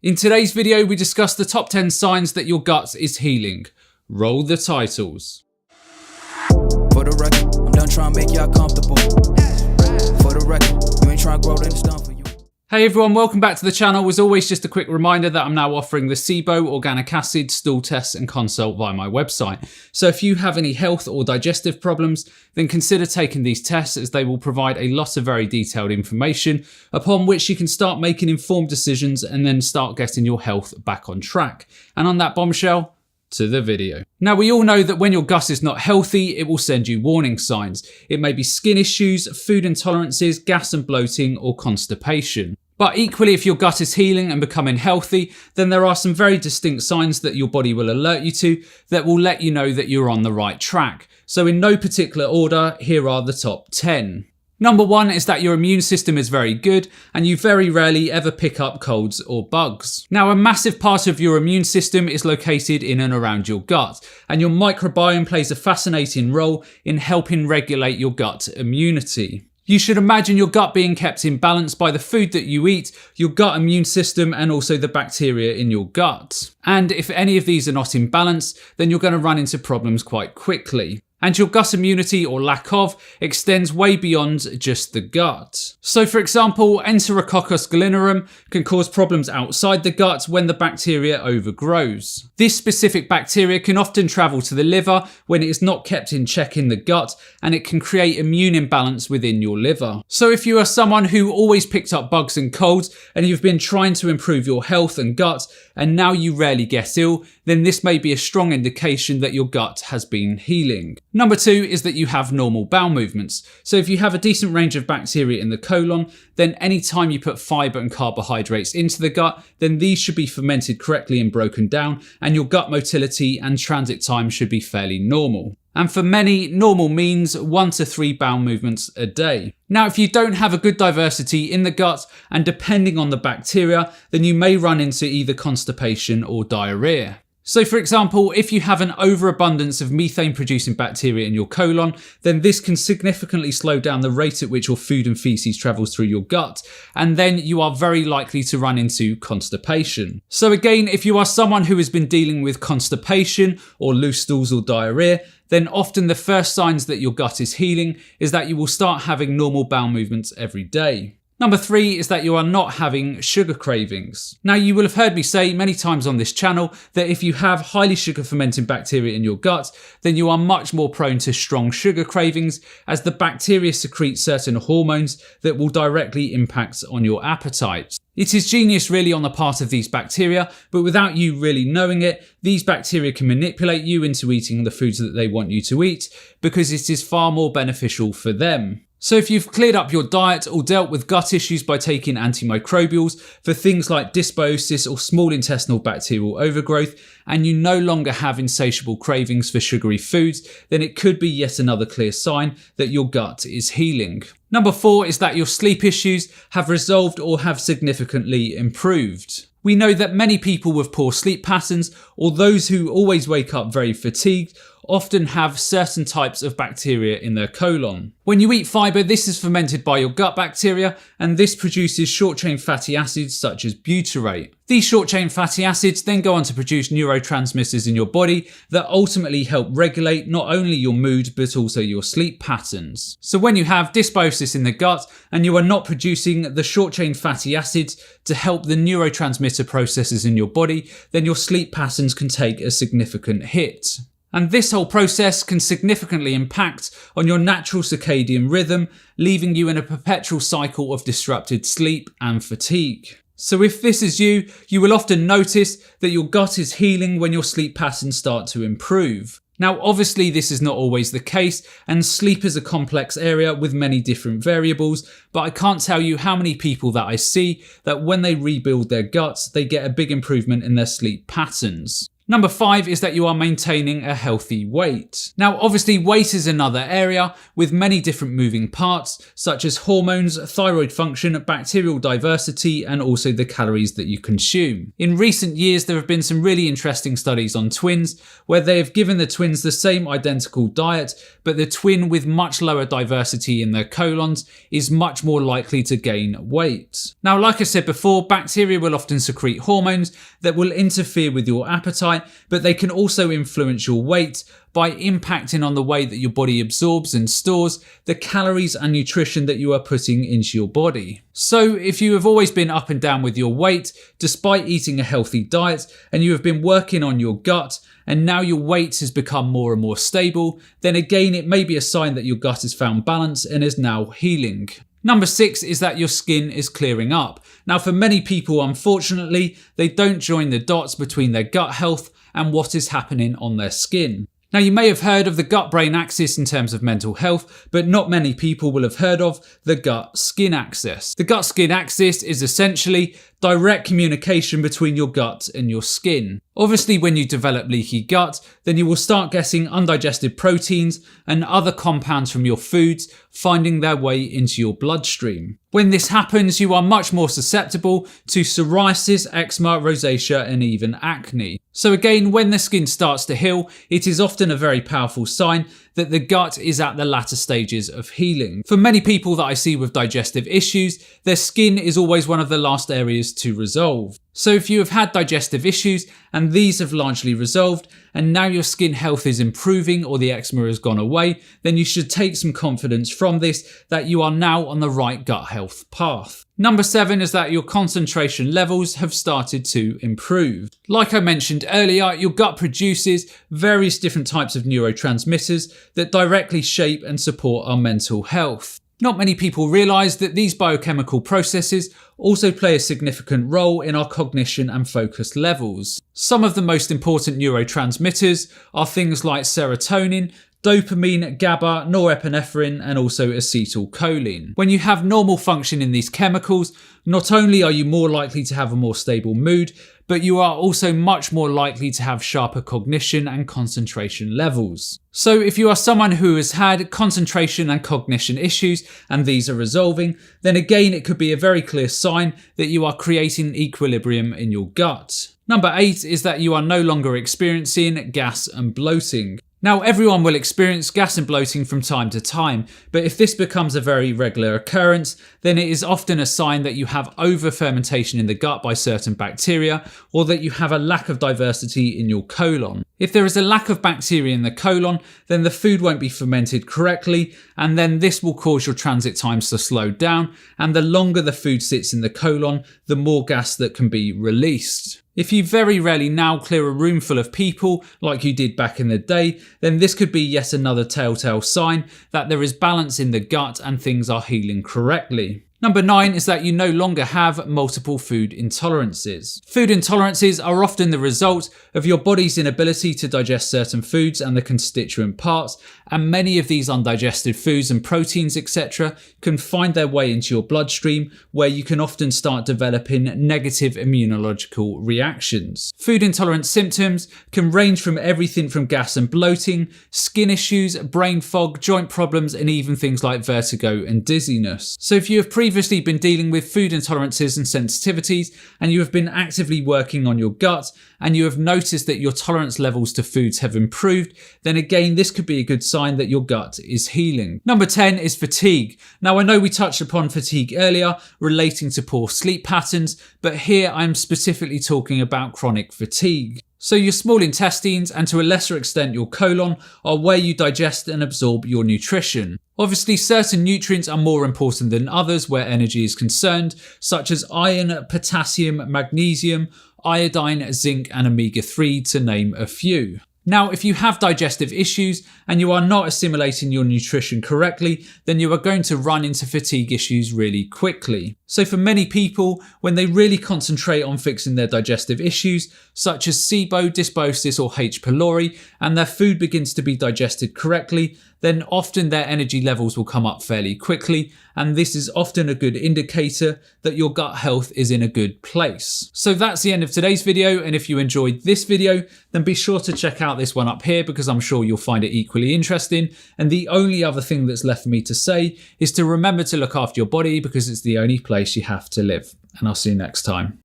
In today's video, we discuss the top 10 signs that your gut is healing. Roll the titles. For the record, I'm done trying to make y'all comfortable. For the record, you ain't trying to grow, then it's done for you. Hey everyone, welcome back to the channel. As always, just a quick reminder that I'm now offering the SIBO, organic acid, stool tests and consult via my website. So if you have any health or digestive problems, then consider taking these tests as they will provide a lot of very detailed information upon which you can start making informed decisions and then start getting your health back on track. And on that bombshell, to the video. Now we all know that when your gut is not healthy, it will send you warning signs. It may be skin issues, food intolerances, gas and bloating or constipation. But equally, if your gut is healing and becoming healthy, then there are some very distinct signs that your body will alert you to that will let you know that you're on the right track. So in no particular order, here are the top 10. Number 1 is that your immune system is very good and you very rarely ever pick up colds or bugs. Now, a massive part of your immune system is located in and around your gut, and your microbiome plays a fascinating role in helping regulate your gut immunity. You should imagine your gut being kept in balance by the food that you eat, your gut immune system, and also the bacteria in your gut. And if any of these are not in balance, then you're going to run into problems quite quickly. And your gut immunity, or lack of, extends way beyond just the gut. So for example, ENTEROCOCCUS gallinarum can cause problems outside the gut when the bacteria overgrows. This specific bacteria can often travel to the liver when it is not kept in check in the gut, and it can create immune imbalance within your liver. So if you are someone who always picked up bugs and colds, and you've been trying to improve your health and gut, and now you rarely get ill, then this may be a strong indication that your gut has been healing. Number 2 is that you have normal bowel movements. So if you have a decent range of bacteria in the colon, then anytime you put fibre and carbohydrates into the gut, then these should be fermented correctly and broken down, and your gut motility and transit time should be fairly normal. And for many, normal means 1 to 3 bowel movements a day. Now, if you don't have a good diversity in the gut, and depending on the bacteria, then you may run into either constipation or diarrhea. So for example, if you have an overabundance of methane producing bacteria in your colon, then this can significantly slow down the rate at which your food and feces travels through your gut, and then you are very likely to run into constipation. So again, if you are someone who has been dealing with constipation or loose stools or diarrhea, then often the first signs that your gut is healing is that you will start having normal bowel movements every day. Number 3 is that you are not having sugar cravings. Now, you will have heard me say many times on this channel that if you have highly sugar fermenting bacteria in your gut, then you are much more prone to strong sugar cravings, as the bacteria secrete certain hormones that will directly impact on your appetite. It is genius really on the part of these bacteria, but without you really knowing it, these bacteria can manipulate you into eating the foods that they want you to eat because it is far more beneficial for them. So if you've cleared up your diet or dealt with gut issues by taking antimicrobials for things like dysbiosis or small intestinal bacterial overgrowth, and you no longer have insatiable cravings for sugary foods, then it could be yet another clear sign that your gut is healing. Number 4 is that your sleep issues have resolved or have significantly improved. We know that many people with poor sleep patterns, or those who always wake up very fatigued, often have certain types of bacteria in their colon. When you eat fibre, this is fermented by your gut bacteria, and this produces short-chain fatty acids such as butyrate. These short-chain fatty acids then go on to produce neurotransmitters in your body that ultimately help regulate not only your mood but also your sleep patterns. So when you have dysbiosis in the gut and you are not producing the short-chain fatty acids to help the neurotransmitter processes in your body, then your sleep patterns can take a significant hit. And this whole process can significantly impact on your natural circadian rhythm, leaving you in a perpetual cycle of disrupted sleep and fatigue. So if this is you, you will often notice that your gut is healing when your sleep patterns start to improve. Now, obviously this is not always the case, and sleep is a complex area with many different variables, but I can't tell you how many people that I see that when they rebuild their guts, they get a big improvement in their sleep patterns. Number 5 is that you are maintaining a healthy weight. Now, obviously weight is another area with many different moving parts, such as hormones, thyroid function, bacterial diversity, and also the calories that you consume. In recent years, there have been some really interesting studies on twins, where they have given the twins the same identical diet, but the twin with much lower diversity in their colons is much more likely to gain weight. Now, like I said before, bacteria will often secrete hormones that will interfere with your appetite, but they can also influence your weight by impacting on the way that your body absorbs and stores the calories and nutrition that you are putting into your body. So if you have always been up and down with your weight, despite eating a healthy diet, and you have been working on your gut, and now your weight has become more and more stable, then again it may be a sign that your gut has found balance and is now healing. Number 6 is that your skin is clearing up. Now, for many people, unfortunately, they don't join the dots between their gut health and what is happening on their skin. Now, you may have heard of the gut-brain axis in terms of mental health, but not many people will have heard of the gut-skin axis. The gut-skin axis is essentially direct communication between your gut and your skin. Obviously, when you develop leaky gut, then you will start getting undigested proteins and other compounds from your foods finding their way into your bloodstream. When this happens, you are much more susceptible to psoriasis, eczema, rosacea, and even acne. So again, when the skin starts to heal, it is often a very powerful sign that the gut is at the latter stages of healing. For many people that I see with digestive issues, their skin is always one of the last areas to resolve. So if you have had digestive issues and these have largely resolved, and now your skin health is improving or the eczema has gone away, then you should take some confidence from this that you are now on the right gut health path. Number 7 is that your concentration levels have started to improve. Like I mentioned earlier, your gut produces various different types of neurotransmitters that directly shape and support our mental health. Not many people realise that these biochemical processes also play a significant role in our cognition and focus levels. Some of the most important neurotransmitters are things like serotonin, dopamine, GABA, norepinephrine, and also acetylcholine. When you have normal function in these chemicals, not only are you more likely to have a more stable mood, but you are also much more likely to have sharper cognition and concentration levels. So if you are someone who has had concentration and cognition issues and these are resolving, then again it could be a very clear sign that you are creating equilibrium in your gut. Number 8 is that you are no longer experiencing gas and bloating. Now, everyone will experience gas and bloating from time to time, but if this becomes a very regular occurrence, then it is often a sign that you have over-fermentation in the gut by certain bacteria, or that you have a lack of diversity in your colon. If there is a lack of bacteria in the colon, then the food won't be fermented correctly, and then this will cause your transit times to slow down, and the longer the food sits in the colon, the more gas that can be released. If you very rarely now clear a room full of people like you did back in the day, then this could be yet another telltale sign that there is balance in the gut and things are healing correctly. Number 9 is that you no longer have multiple food intolerances. Food intolerances are often the result of your body's inability to digest certain foods and the constituent parts, and many of these undigested foods and proteins, etc., can find their way into your bloodstream, where you can often start developing negative immunological reactions. Food intolerance symptoms can range from everything from gas and bloating, skin issues, brain fog, joint problems, and even things like vertigo and dizziness. So if you have previously been dealing with food intolerances and sensitivities, and you have been actively working on your gut, and you have noticed that your tolerance levels to foods have improved, then again, this could be a good sign that your gut is healing. Number 10 is fatigue. Now, I know we touched upon fatigue earlier relating to poor sleep patterns, but here I'm specifically talking about chronic fatigue. So your small intestines, and to a lesser extent your colon, are where you digest and absorb your nutrition. Obviously, certain nutrients are more important than others where energy is concerned, such as iron, potassium, magnesium, iodine, zinc, and omega-3, to name a few. Now, if you have digestive issues and you are not assimilating your nutrition correctly, then you are going to run into fatigue issues really quickly. So for many people, when they really concentrate on fixing their digestive issues, such as SIBO, dysbiosis or H. pylori, and their food begins to be digested correctly, then often their energy levels will come up fairly quickly, and this is often a good indicator that your gut health is in a good place. So that's the end of today's video, and if you enjoyed this video, then be sure to check out this one up here because I'm sure you'll find it equally interesting. And the only other thing that's left for me to say is to remember to look after your body because it's the only place you have to live. And I'll see you next time.